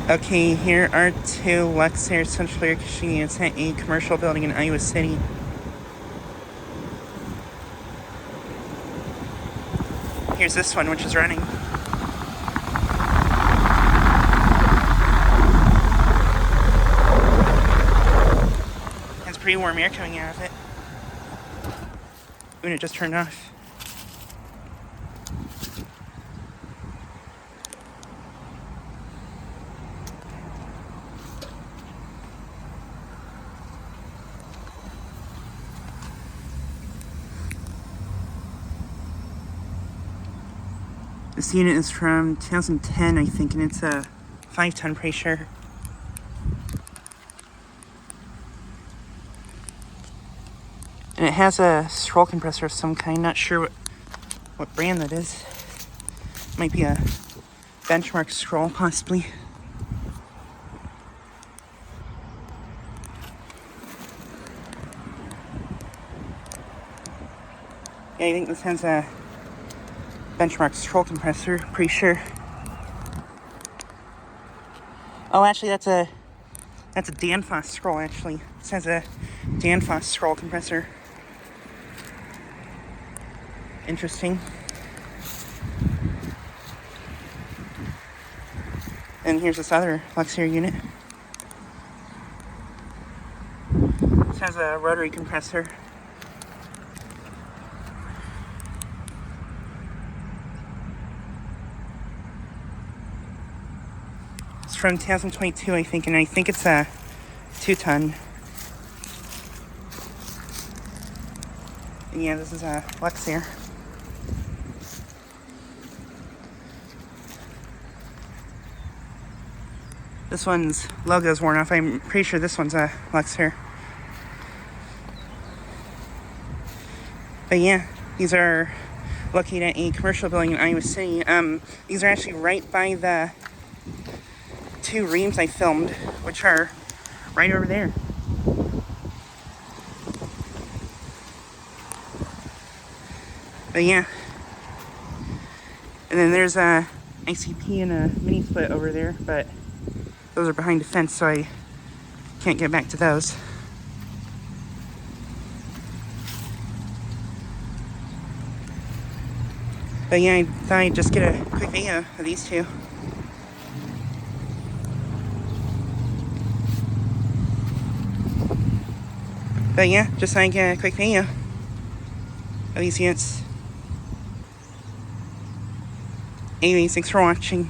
Okay, here are two Luxaire central air conditioning units at a commercial building in Iowa City. Here's this one, which is running. Has pretty warm air coming out of it. When it just turned off. This unit is from 2010, I think, and it's a 5-ton pressure. And it has a scroll compressor of some kind. Not sure what brand that is. Might be a benchmark scroll, possibly. Yeah, I think this has a benchmark scroll compressor, pretty sure. Oh, actually, that's a Danfoss scroll, actually. This has a Danfoss scroll compressor. Interesting. And here's this other Luxaire unit. This has a rotary compressor. It's from 2022, I think, and I think it's a 2-ton. And yeah, this is a Luxaire. This one's logo's worn off. I'm pretty sure this one's a Luxaire. But yeah, these are located at a commercial building in Iowa City. These are actually right by the 2 reams I filmed, which are right over there. But yeah. And then there's a ICP and a minisplit over there, but those are behind a fence, so I can't get back to those. But yeah, I thought I'd just get a quick video of these two. But yeah, just thought I'd get a quick video of these units. Anyways, thanks for watching.